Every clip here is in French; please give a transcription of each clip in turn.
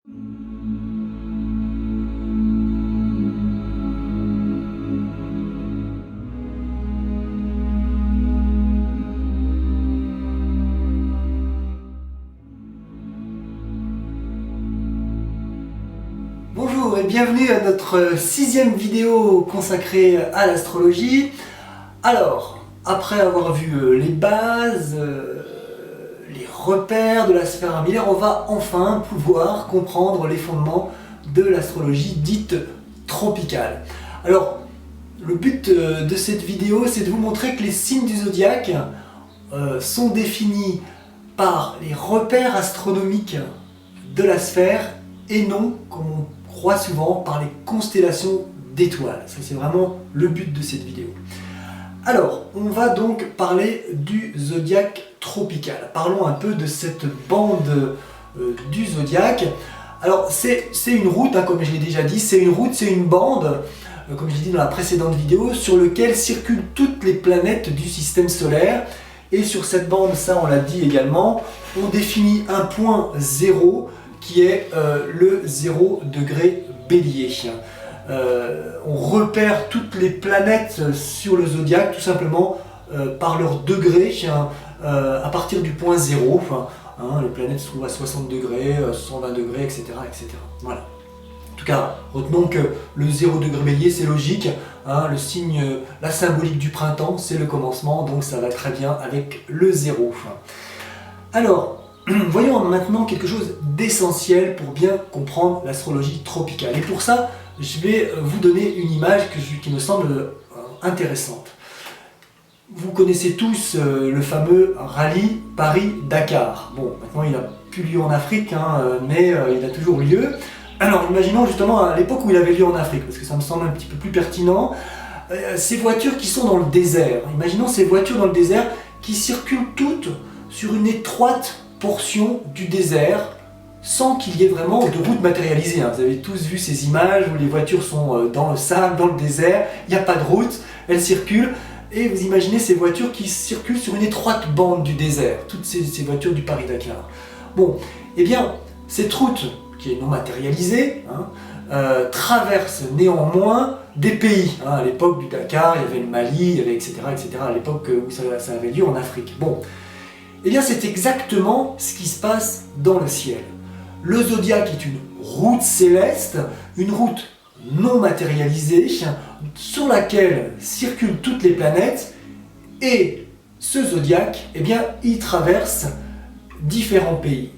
Bonjour et bienvenue à notre 6e vidéo consacrée à l'astrologie. Alors, après avoir vu les bases, les repères de la sphère armillaire, on va enfin pouvoir comprendre les fondements de l'astrologie dite tropicale. Alors, le but de cette vidéo, c'est de vous montrer que les signes du zodiaque sont définis par les repères astronomiques de la sphère et non, comme on croit souvent, par les constellations d'étoiles. Ça, c'est vraiment le but de cette vidéo. Alors, on va donc parler du zodiaque tropical. Parlons un peu de cette bande du zodiaque. Alors, c'est une route, hein, comme je l'ai déjà dit, c'est une route, c'est une bande, comme j'ai dit dans la précédente vidéo, sur laquelle circulent toutes les planètes du système solaire. Et sur cette bande, ça on l'a dit également, on définit un point zéro, qui est le 0 degré bélier. On repère toutes les planètes sur le zodiaque tout simplement par leur degré à partir du point 0. Les planètes se trouvent à 60 degrés, 120 degrés, etc. etc. Voilà. En tout cas, retenons que le 0 degré bélier, c'est logique. Le signe, la symbolique du printemps, c'est le commencement, donc ça va très bien avec le 0. Alors, voyons maintenant quelque chose d'essentiel pour bien comprendre l'astrologie tropicale. Et pour ça, je vais vous donner une image qui me semble intéressante. Vous connaissez tous le fameux rallye Paris-Dakar. Bon, maintenant il n'a plus lieu en Afrique, mais il a toujours lieu. Alors imaginons justement à l'époque où il avait lieu en Afrique, parce que ça me semble un petit peu plus pertinent, ces voitures qui sont dans le désert. Imaginons ces voitures dans le désert qui circulent toutes sur une étroite portion du désert sans qu'il y ait vraiment de route matérialisée. Vous avez tous vu ces images où les voitures sont dans le sable, dans le désert, il n'y a pas de route, elles circulent et vous imaginez ces voitures qui circulent sur une étroite bande du désert, toutes ces voitures du Paris-Dakar. Bon, eh bien, cette route qui est non matérialisée traverse néanmoins des pays. À l'époque du Dakar, il y avait le Mali, il y avait etc. à l'époque où ça avait lieu en Afrique. Bon. Eh bien, c'est exactement ce qui se passe dans le ciel. Le zodiaque est une route céleste, une route non matérialisée, sur laquelle circulent toutes les planètes, et ce zodiaque, eh bien, il traverse différents pays.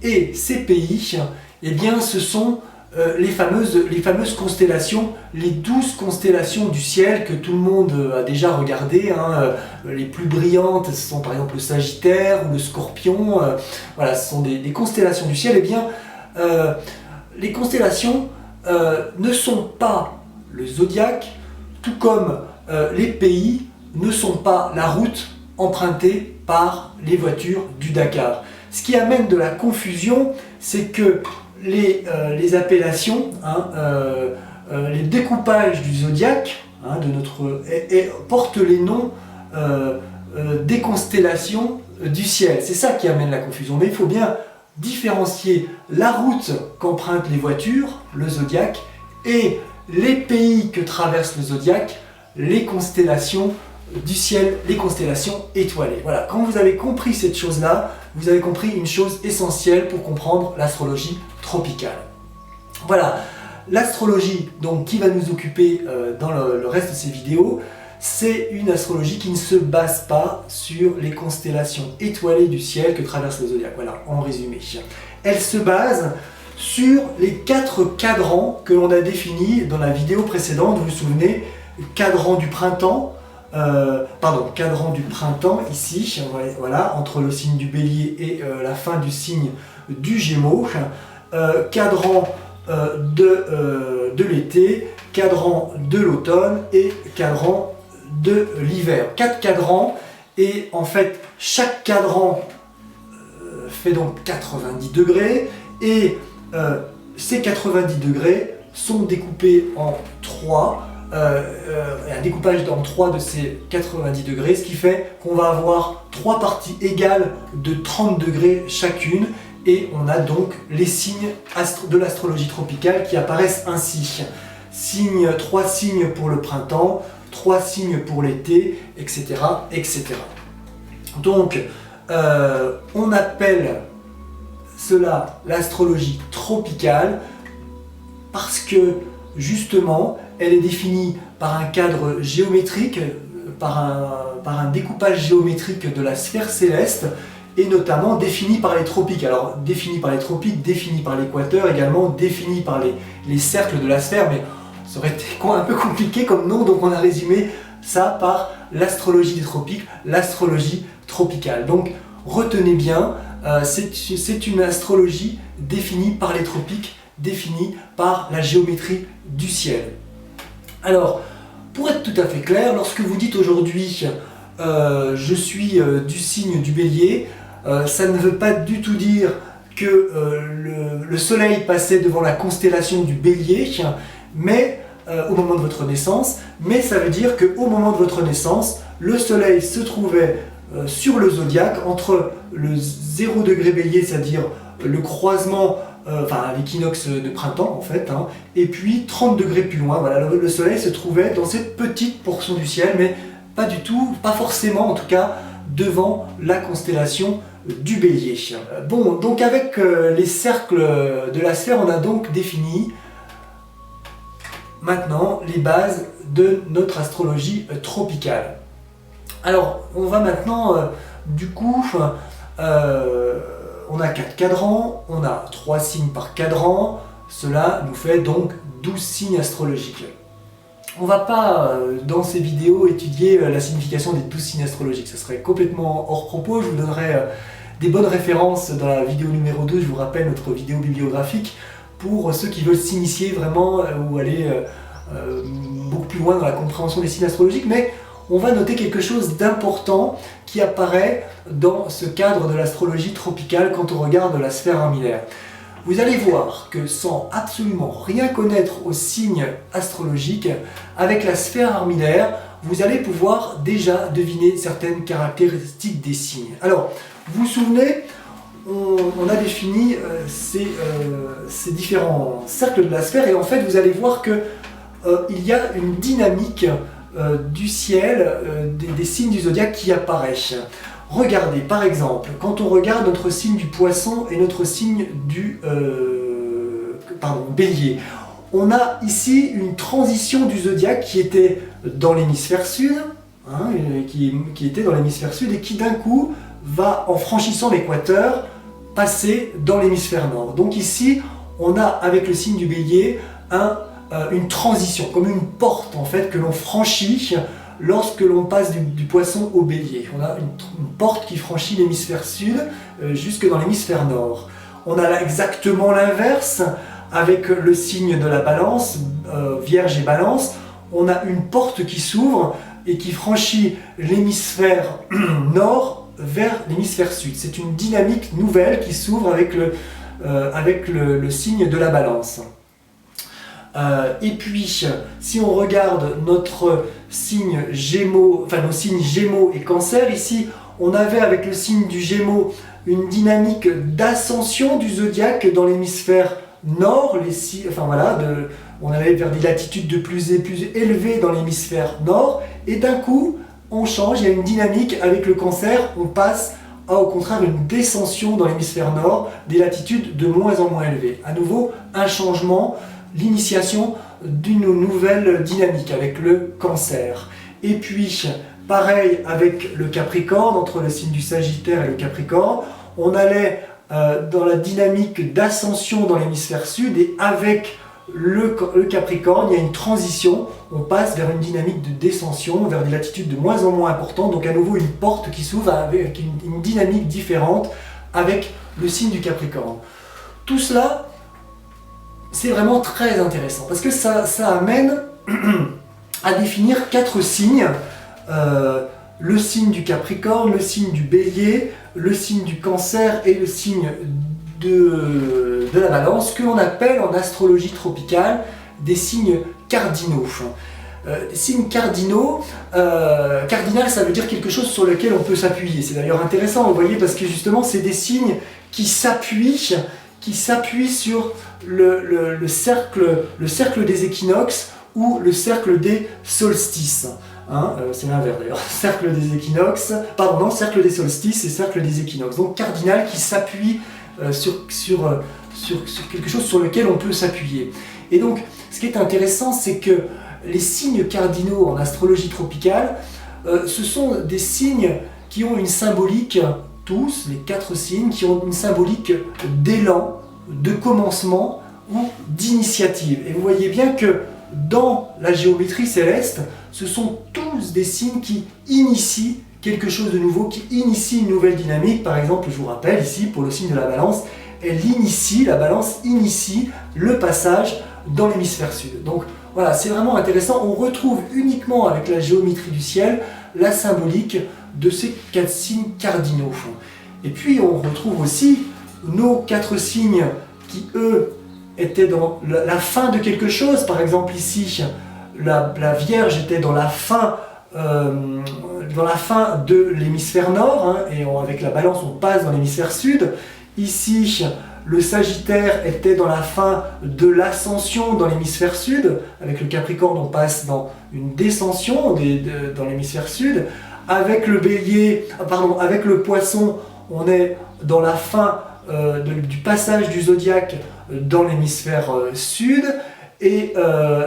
Et ces pays, eh bien, ce sont les fameuses constellations, les 12 constellations du ciel que tout le monde a déjà regardées. Les plus brillantes, ce sont par exemple le Sagittaire ou le Scorpion. Voilà, ce sont des constellations du ciel. Eh bien, les constellations ne sont pas le zodiaque, tout comme les pays ne sont pas la route empruntée par les voitures du Dakar. Ce qui amène de la confusion, c'est que les appellations, les découpages du zodiaque portent les noms des constellations du ciel. C'est ça qui amène la confusion. Mais il faut bien différencier la route qu'empruntent les voitures, le zodiaque, et les pays que traverse le zodiaque, les constellations du ciel, les constellations étoilées. Voilà, quand vous avez compris cette chose-là, vous avez compris une chose essentielle pour comprendre l'astrologie tropicale. Voilà, l'astrologie donc qui va nous occuper dans le reste de ces vidéos, c'est une astrologie qui ne se base pas sur les constellations étoilées du ciel que traverse le zodiaque. Voilà, en résumé. Elle se base sur les 4 cadrans que l'on a définis dans la vidéo précédente. Vous vous souvenez, cadran du printemps, cadran du printemps ici, voilà, entre le signe du Bélier et la fin du signe du Gémeaux, cadran de l'été, cadran de l'automne et cadran de l'hiver. 4 cadrans, et en fait chaque cadran fait donc 90 degrés, et ces 90 degrés sont découpés en 3, un découpage en 3 de ces 90 degrés, ce qui fait qu'on va avoir 3 parties égales de 30 degrés chacune, et on a donc les signes de l'astrologie tropicale qui apparaissent ainsi. 3 signes pour le printemps, 3 signes pour l'été, etc., etc. Donc, on appelle cela l'astrologie tropicale parce que, justement, elle est définie par un cadre géométrique, par un découpage géométrique de la sphère céleste, et notamment définie par les tropiques. Alors, définie par les tropiques, définie par l'équateur, également définie par les cercles de la sphère, mais ça aurait été un peu compliqué comme nom, donc on a résumé ça par l'astrologie des tropiques, l'astrologie tropicale. Donc, retenez bien, c'est une astrologie définie par les tropiques, définie par la géométrie du ciel. Alors, pour être tout à fait clair, lorsque vous dites aujourd'hui je suis du signe du Bélier, ça ne veut pas du tout dire que le soleil passait devant la constellation du Bélier, mais au moment de votre naissance, mais ça veut dire qu'au moment de votre naissance, le soleil se trouvait sur le zodiaque entre le 0 degré Bélier, c'est-à-dire le croisement, l'équinoxe de printemps en fait, et puis 30 degrés plus loin, voilà, le soleil se trouvait dans cette petite portion du ciel, mais pas du tout, pas forcément en tout cas, devant la constellation du Bélier. Bon, donc avec les cercles de la sphère, on a donc défini maintenant les bases de notre astrologie tropicale. Alors, on va maintenant, du coup, on a 4 cadrans, on a 3 signes par cadran, cela nous fait donc 12 signes astrologiques. On ne va pas, dans ces vidéos, étudier la signification des 12 signes astrologiques, ce serait complètement hors propos. Je vous donnerai des bonnes références dans la vidéo numéro 2, je vous rappelle notre vidéo bibliographique, pour ceux qui veulent s'initier vraiment ou aller beaucoup plus loin dans la compréhension des signes astrologiques, mais on va noter quelque chose d'important qui apparaît dans ce cadre de l'astrologie tropicale quand on regarde la sphère armillaire. Vous allez voir que sans absolument rien connaître aux signes astrologiques, avec la sphère armillaire, vous allez pouvoir déjà deviner certaines caractéristiques des signes. Alors, vous vous souvenez, on a défini ces différents cercles de la sphère, et en fait vous allez voir que il y a une dynamique du ciel, des signes du zodiaque qui apparaît. Regardez, par exemple, quand on regarde notre signe du Poisson et notre signe du Bélier, on a ici une transition du zodiaque qui était dans l'hémisphère sud, qui était dans l'hémisphère sud et qui d'un coup va, en franchissant l'équateur, passer dans l'hémisphère nord. Donc ici, on a avec le signe du Bélier une transition, comme une porte en fait que l'on franchit lorsque l'on passe du Poisson au Bélier. On a une porte qui franchit l'hémisphère sud jusque dans l'hémisphère nord. On a là exactement l'inverse avec le signe de la Balance, Vierge et Balance. On a une porte qui s'ouvre et qui franchit l'hémisphère nord vers l'hémisphère sud. C'est une dynamique nouvelle qui s'ouvre avec le signe de la Balance. Et puis, si on regarde notre signe Gémeaux, nos signes Gémeaux et Cancer, ici, on avait avec le signe du Gémeaux une dynamique d'ascension du zodiaque dans l'hémisphère nord, on allait vers des latitudes de plus et plus élevées dans l'hémisphère nord, et d'un coup, on change, il y a une dynamique avec le Cancer, on passe à au contraire une descension dans l'hémisphère nord, des latitudes de moins en moins élevées. À nouveau, un changement, l'initiation d'une nouvelle dynamique avec le Cancer. Et puis, pareil avec le Capricorne, entre le signe du Sagittaire et le Capricorne, on allait dans la dynamique d'ascension dans l'hémisphère sud, et avec le Capricorne, il y a une transition, on passe vers une dynamique de descension, vers des latitudes de moins en moins importantes, donc à nouveau une porte qui s'ouvre avec une dynamique différente avec le signe du Capricorne. Tout cela, c'est vraiment très intéressant, parce que ça amène à définir 4 signes, le signe du Capricorne, le signe du Bélier, le signe du Cancer et le signe de la Balance, que l'on appelle en astrologie tropicale des signes cardinaux. Signes cardinaux, cardinal ça veut dire quelque chose sur lequel on peut s'appuyer. C'est d'ailleurs intéressant, vous voyez, parce que justement c'est des signes qui s'appuie sur le cercle des équinoxes ou le cercle des solstices. Hein, c'est l'inverse d'ailleurs, cercle des équinoxes, pardon, non, cercle des solstices et cercle des équinoxes. Donc cardinal qui s'appuie sur quelque chose sur lequel on peut s'appuyer. Et donc, ce qui est intéressant, c'est que les signes cardinaux en astrologie tropicale, ce sont des signes qui ont une symbolique, tous, les 4 signes, qui ont une symbolique d'élan, de commencement ou d'initiative. Et vous voyez bien que dans la géométrie céleste, ce sont tous des signes qui initient quelque chose de nouveau, qui initient une nouvelle dynamique. Par exemple, je vous rappelle ici, pour le signe de la balance, la balance initie le passage dans l'hémisphère sud. Donc voilà, c'est vraiment intéressant. On retrouve uniquement avec la géométrie du ciel la symbolique de ces 4 signes cardinaux. Et puis on retrouve aussi nos 4 signes qui, eux, étaient dans la fin de quelque chose. Par exemple ici, la Vierge était dans la fin de l'hémisphère nord, hein, et avec la balance on passe dans l'hémisphère sud. Ici, le Sagittaire était dans la fin de l'ascension dans l'hémisphère sud. Avec le Capricorne, on passe dans une descension dans l'hémisphère sud. Avec le Bélier, avec le Poisson, on est dans la fin du passage du zodiaque dans l'hémisphère sud. Et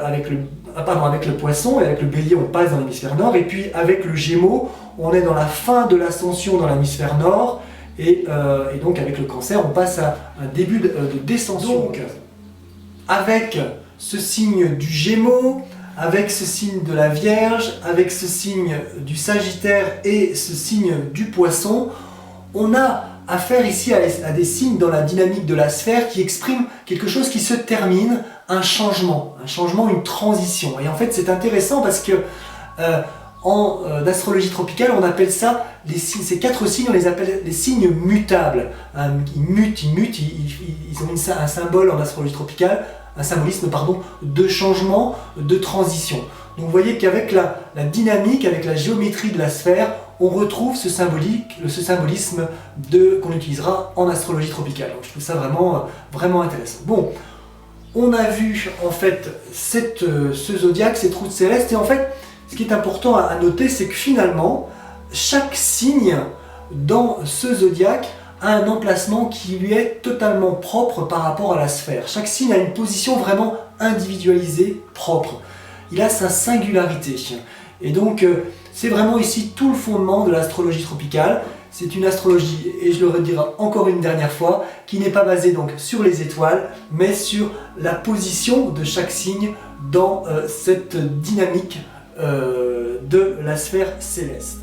avec le Poisson et avec le Bélier, on passe dans l'hémisphère nord. Et puis avec le Gémeaux, on est dans la fin de l'ascension dans l'hémisphère nord. Et donc avec le Cancer, on passe à un début de descension. Donc, avec ce signe du Gémeaux, avec ce signe de la Vierge, avec ce signe du Sagittaire et ce signe du Poisson, on a affaire ici à des signes dans la dynamique de la sphère qui expriment quelque chose qui se termine, un changement, une transition. Et en fait c'est intéressant parce que en astrologie tropicale, on appelle ça, ces 4 signes, on les appelle les signes mutables. Ils mutent, ils ont un symbole en astrologie tropicale, un symbolisme de changement, de transition. Donc vous voyez qu'avec la dynamique, avec la géométrie de la sphère, on retrouve ce symbolisme qu'on utilisera en astrologie tropicale. Donc je trouve ça vraiment intéressant. Bon, on a vu en fait ce zodiaque, cette route céleste, et en fait, ce qui est important à noter, c'est que finalement, chaque signe dans ce zodiaque a un emplacement qui lui est totalement propre par rapport à la sphère. Chaque signe a une position vraiment individualisée, propre. Il a sa singularité. Et donc, c'est vraiment ici tout le fondement de l'astrologie tropicale. C'est une astrologie, et je le redirai encore une dernière fois, qui n'est pas basée donc sur les étoiles, mais sur la position de chaque signe dans cette dynamique de la sphère céleste.